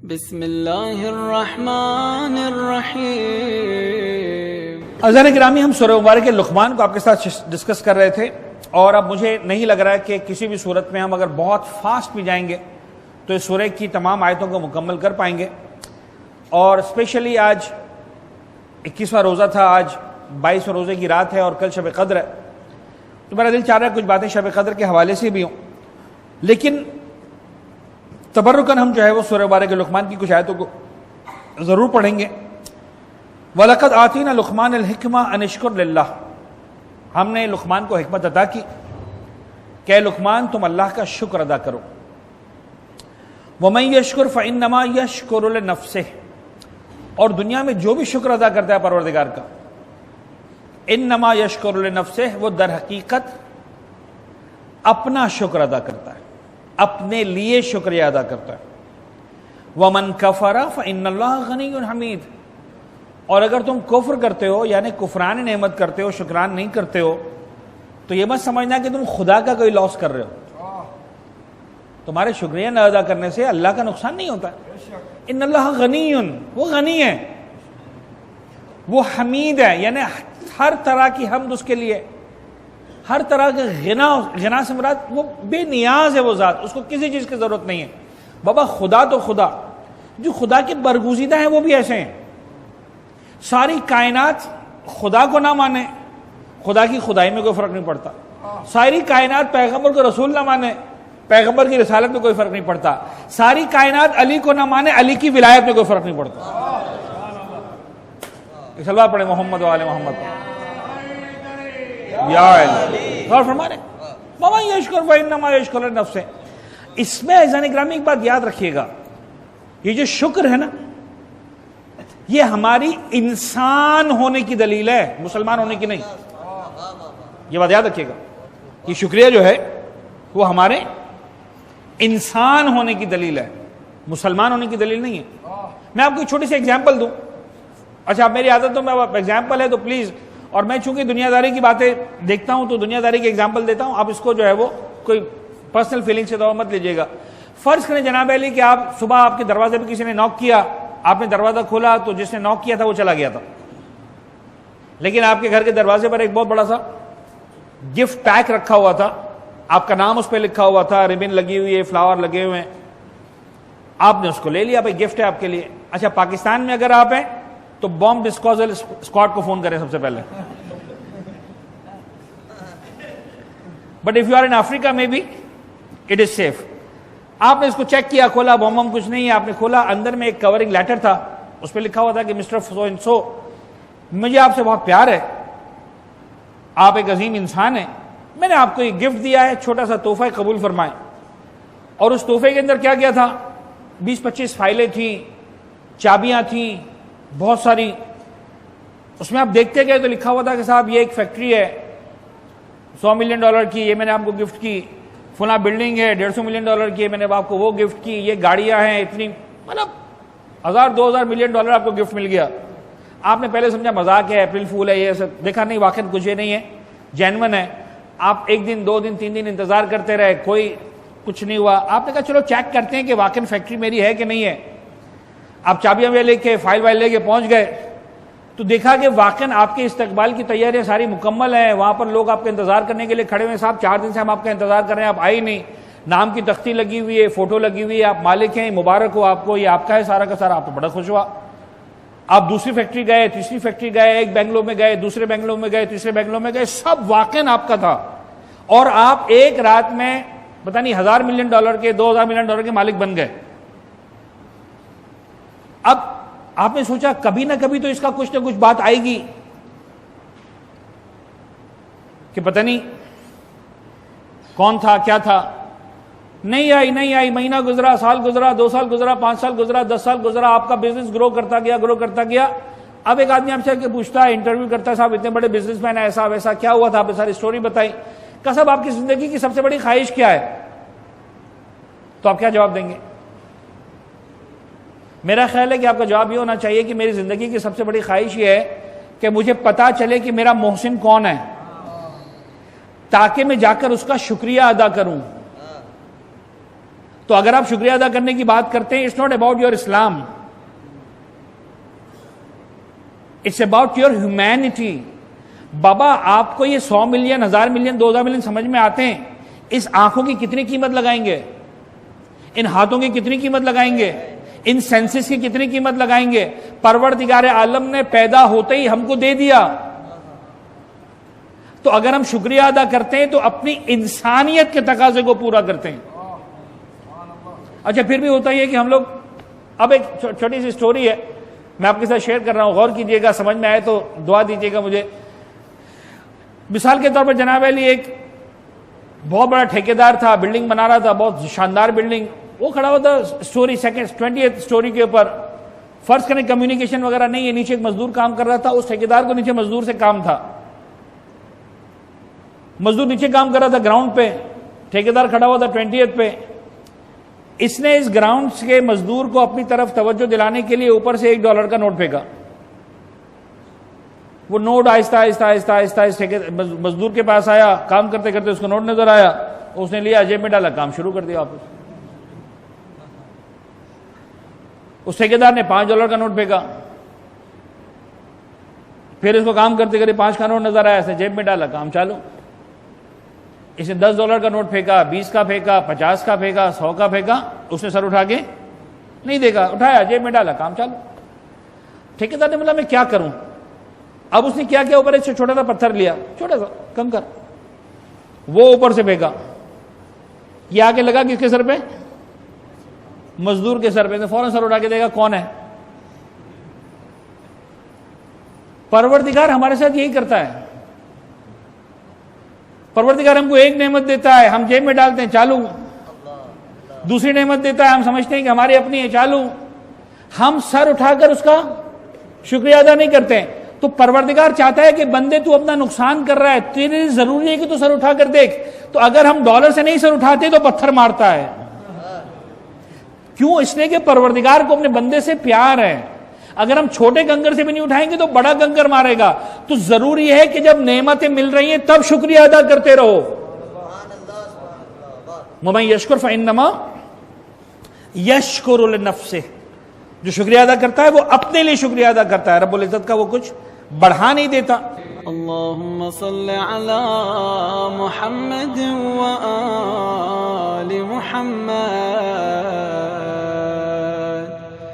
بسم اللہ الرحمن الرحیم۔ عزیزان گرامی، ہم سورہ مبارک لقمان کو آپ کے ساتھ ڈسکس کر رہے تھے، اور اب مجھے نہیں لگ رہا ہے کہ کسی بھی صورت میں ہم اگر بہت فاسٹ بھی جائیں گے تو اس سورہ کی تمام آیتوں کو مکمل کر پائیں گے۔ اور اسپیشلی آج 21واں روزہ تھا، آج 22واں روزے کی رات ہے اور کل شب قدر ہے، تو میرا دل چاہ رہا ہے کچھ باتیں شب قدر کے حوالے سے بھی ہوں، لیکن تبرکاً ہم جو ہے وہ سورہ مبارک لقمان کی کچھ آیتوں کو ضرور پڑھیں گے۔ وَلَقَدْ آتِينَا لُقْمَانَ الْحِكْمَةَ أَنِ اشْكُرْ لِلَّهِ، ہم نے لقمان کو حکمت عطا کی کہ اے لقمان تم اللہ کا شکر ادا کرو۔ وَمَن يَشْكُرْ فَإِنَّمَا يَشْكُرُ لِنَفْسِهِ، اور دنیا میں جو بھی شکر ادا کرتا ہے پروردگار کا، انما یشکر لنفسہ، وہ در حقیقت اپنا شکر ادا کرتا ہے، اپنے لیے شکریہ ادا کرتا ہے۔ وَمَن كَفَرَ فَإِنَّ اللَّهَ غَنِيٌّ حَمِيدٌ، اور اگر تم کفر کرتے ہو یعنی کفران نعمت کرتے ہو، شکران نہیں کرتے ہو، تو یہ مت سمجھنا کہ تم خدا کا کوئی لاس کر رہے ہو۔ تمہارے شکریہ نہ ادا کرنے سے اللہ کا نقصان نہیں ہوتا۔ ان اللہ غنی، وہ غنی ہے، وہ حمید ہے، یعنی ہر طرح کی حمد اس کے لیے، ہر طرح کے غنا سے مراد وہ بے نیاز ہے، وہ ذات، اس کو کسی چیز کی ضرورت نہیں ہے۔ بابا خدا تو خدا، جو خدا کے برگزیدہ ہیں وہ بھی ایسے ہیں۔ ساری کائنات خدا کو نہ مانے، خدا کی خدائی میں کوئی فرق نہیں پڑتا۔ ساری کائنات پیغمبر کو رسول نہ مانے، پیغمبر کی رسالت میں کوئی فرق نہیں پڑتا۔ ساری کائنات علی کو نہ مانے، علی کی ولایت میں کوئی فرق نہیں پڑتا۔ صلوات پڑھیں محمد و آل محمد۔ یا الہی، غور فرما رہے ماما یشکر فإنما یشکر لنفسہ۔ اس میں عزیزان گرامی ایک بات یاد رکھیے گا، یہ جو شکر ہے نا، یہ ہماری انسان ہونے کی دلیل ہے، مسلمان ہونے کی نہیں۔ یہ بات یاد رکھیے گا، یہ شکریہ جو ہے وہ ہمارے انسان ہونے کی دلیل ہے، مسلمان ہونے کی دلیل نہیں ہے۔ میں آپ کو ایک چھوٹی سی ایگزامپل دوں۔ اچھا، میری عادت تو میں ایگزامپل ہے تو پلیز، اور میں چونکہ دنیا داری کی باتیں دیکھتا ہوں تو دنیا داری کی ایگزامپل دیتا ہوں، آپ اس کو جو ہے وہ کوئی پرسنل فیلنگ سے تو مت لیجیے گا۔ فرض کریں جناب علی کہ آپ صبح آپ کے دروازے پہ کسی نے نوک کیا، آپ نے دروازہ کھولا تو جس نے نوک کیا تھا وہ چلا گیا تھا، لیکن آپ کے گھر کے دروازے پر ایک بہت بڑا سا گفٹ پیک رکھا ہوا تھا، آپ کا نام اس پہ لکھا ہوا تھا، ریبن لگی ہوئی ہے، فلاور لگے ہوئے ہیں، آپ نے اس کو لے لیا، بھائی گفٹ ہے آپ کے لیے۔ اچھا، پاکستان میں اگر آپ ہیں تو بومب ڈسپوزل اسکواڈ کو فون کریں سب سے پہلے، but if you are in Africa میں بھی اٹ از سیف۔ آپ نے اس کو چیک کیا، کھولا، بوم کچھ نہیں ہے، آپ نے کھولا، اندر میں ایک کورنگ لیٹر تھا، اس پہ لکھا ہوا تھا کہ مسٹر سو اینڈ سو، مجھے آپ سے بہت پیار ہے، آپ ایک عظیم انسان ہیں، میں نے آپ کو ایک گفٹ دیا ہے، چھوٹا سا تحفہ قبول فرمائیں۔ اور اس تحفے کے اندر کیا کیا تھا؟ 20-25 فائلیں تھیں، چابیاں تھیں، بہت ساری۔ اس میں آپ دیکھتے گئے تو لکھا ہوا تھا کہ صاحب یہ ایک فیکٹری ہے $100 ملین کی، یہ میں نے آپ کو گفٹ کی، فلاں بلڈنگ ہے $150 ملین کی، میں نے آپ کو وہ گفٹ کی، یہ گاڑیاں ہیں اتنی، مطلب 1000-2000 ملین ڈالر آپ کو گفٹ مل گیا۔ آپ نے پہلے سمجھا مذاق ہے، اپریل فول ہے، یہ سب دیکھا نہیں، واقعی کچھ یہ نہیں ہے، جینون ہے۔ آپ 1 دن 2 دن 3 دن انتظار کرتے رہے، کوئی کچھ نہیں ہوا۔ آپ نے کہا چلو چیک کرتے ہیں کہ واقعی فیکٹری میری ہے کہ نہیں ہے۔ آپ چابیاں میں لے کے، فائل وائل لے کے پہنچ گئے تو دیکھا کہ واقعی آپ کے استقبال کی تیاریاں ساری مکمل ہیں، وہاں پر لوگ آپ کے انتظار کرنے کے لیے کھڑے ہوئے، صاحب 4 دن سے ہم آپ کا انتظار کر رہے ہیں، آپ آئے نہیں، نام کی تختی لگی ہوئی ہے، فوٹو لگی ہوئی ہے، آپ مالک ہیں، مبارک ہو آپ کو، یہ آپ کا ہے سارا کا سارا۔ آپ تو بڑا خوش ہوا، آپ دوسری فیکٹری گئے، تیسری فیکٹری گئے، ایک بنگلو میں گئے، دوسرے بنگلو میں گئے، تیسرے بنگلو میں گئے، سب واقعی آپ کا تھا، اور آپ ایک رات میں پتہ نہیں $1000 ملین کے، $2000 ملین کے مالک بن گئے۔ اب آپ نے سوچا کبھی نہ کبھی تو اس کا کچھ نہ کچھ بات آئے گی کہ پتہ نہیں کون تھا، کیا تھا۔ نہیں آئی، مہینہ گزرا، سال گزرا، 2 سال گزرا، 5 سال گزرا، 10 سال گزرا، آپ کا بزنس گرو کرتا گیا۔ اب ایک آدمی آپ سے کہ پوچھتا ہے، انٹرویو کرتا ہے، صاحب اتنے بڑے بزنس مین ہیں، ایسا ویسا کیا ہوا تھا، آپ نے ساری اسٹوری بتائی، کہ صاحب آپ کی زندگی کی سب سے بڑی خواہش کیا ہے؟ تو آپ کیا جواب دیں گے؟ میرا خیال ہے کہ آپ کا جواب یہ ہونا چاہیے کہ میری زندگی کی سب سے بڑی خواہش یہ ہے کہ مجھے پتا چلے کہ میرا محسن کون ہے، تاکہ میں جا کر اس کا شکریہ ادا کروں۔ تو اگر آپ شکریہ ادا کرنے کی بات کرتے ہیں، it's not about your Islam, it's about your humanity. بابا آپ کو یہ 100 ملین، 1000 ملین، 2000 ملین سمجھ میں آتے ہیں، اس آنکھوں کی کتنی قیمت لگائیں گے؟ ان ہاتھوں کی کتنی قیمت لگائیں گے؟ ان سینسز کی کتنی قیمت لگائیں گے؟ پروردگار عالم نے پیدا ہوتے ہی ہم کو دے دیا. تو اگر ہم شکریہ ادا کرتے ہیں تو اپنی انسانیت کے تقاضے کو پورا کرتے ہیں. اچھا پھر بھی ہوتا ہے کہ ہم لوگ، اب ایک چھوٹی سی سٹوری ہے میں آپ کے ساتھ شیئر کر رہا ہوں، غور کیجئے گا، سمجھ میں آئے تو دعا دیجئے گا مجھے. مثال کے طور پر جناب علی ایک بہت بڑا ٹھیکیدار تھا، بلڈنگ بنا رہا تھا، بہت شاندار بلڈنگ. وہ کھڑا ہوا تھا سٹوری 20th سٹوری کے اوپر. فرض کریں کمیونیکیشن وغیرہ نہیں ہے، نیچے ایک مزدور کام کر رہا تھا. اس ٹھیکیدار کو نیچے مزدور سے کام تھا، مزدور نیچے کام کر رہا تھا گراؤنڈ پہ، ٹھیکیدار کھڑا ہوا تھا 20th پہ. اس نے اس گراؤنڈ کے مزدور کو اپنی طرف توجہ دلانے کے لیے اوپر سے $1 کا نوٹ پھینکا. وہ نوٹ آہستہ آہستہ آہستہ آہستہ مزدور کے پاس آیا، کام کرتے کرتے اس کو نوٹ نظر آیا، اس نے لیا، جیب میں ڈالا، کام شروع کر دیا واپس. اس ٹھیکیدار نے $5 کا نوٹ پھینکا، پھر اس کو کام کرتے کرتے 5 کا نوٹ نظر آیا، اس نے جیب میں ڈالا، کام چالو. اس نے $10 کا نوٹ پھینکا، 20 کا پھینکا، 50 کا پھینکا، 100 کا پھینکا. اس نے سر اٹھا کے نہیں دیکھا، اٹھایا، جیب میں ڈالا، کام چالو. ٹھیکیدار نے بولا میں کیا کروں؟ اب اس نے کیا اوپر ایک چھوٹا سا پتھر لیا، چھوٹا سا کنکر، وہ اوپر سے پھینکا. یہ آ کے لگا کس کے سر پہ؟ مزدور کے سر پہ. فوراً سر اٹھا کے دیکھا کون ہے؟ پروردگار ہمارے ساتھ یہی کرتا ہے. پروردگار ہم کو ایک نعمت دیتا ہے، ہم جیب میں ڈالتے ہیں، چالو. دوسری نعمت دیتا ہے، ہم سمجھتے ہیں کہ ہماری اپنی ہے، چالو. ہم سر اٹھا کر اس کا شکریہ ادا نہیں کرتے. تو پروردگار چاہتا ہے کہ بندے تو اپنا نقصان کر رہا ہے، تیرے لیے ضروری ہے کہ تو سر اٹھا کر دیکھ. تو اگر ہم ڈالر سے نہیں سر اٹھاتے تو پتھر مارتا ہے. کیوں؟ اس لیے کہ پروردگار کو اپنے بندے سے پیار ہے. اگر ہم چھوٹے کنکر سے بھی نہیں اٹھائیں گے تو بڑا کنکر مارے گا. تو ضروری ہے کہ جب نعمتیں مل رہی ہیں تب شکریہ ادا کرتے رہو. وَمَن يَشْكُرْ فَإِنَّمَا يَشْكُرُ لِنَفْسِهِ. جو شکریہ ادا کرتا ہے وہ اپنے لیے شکریہ ادا کرتا ہے، رب العزت کا وہ کچھ بڑھا نہیں دیتا. اللهم صل على محمد وآل محمد.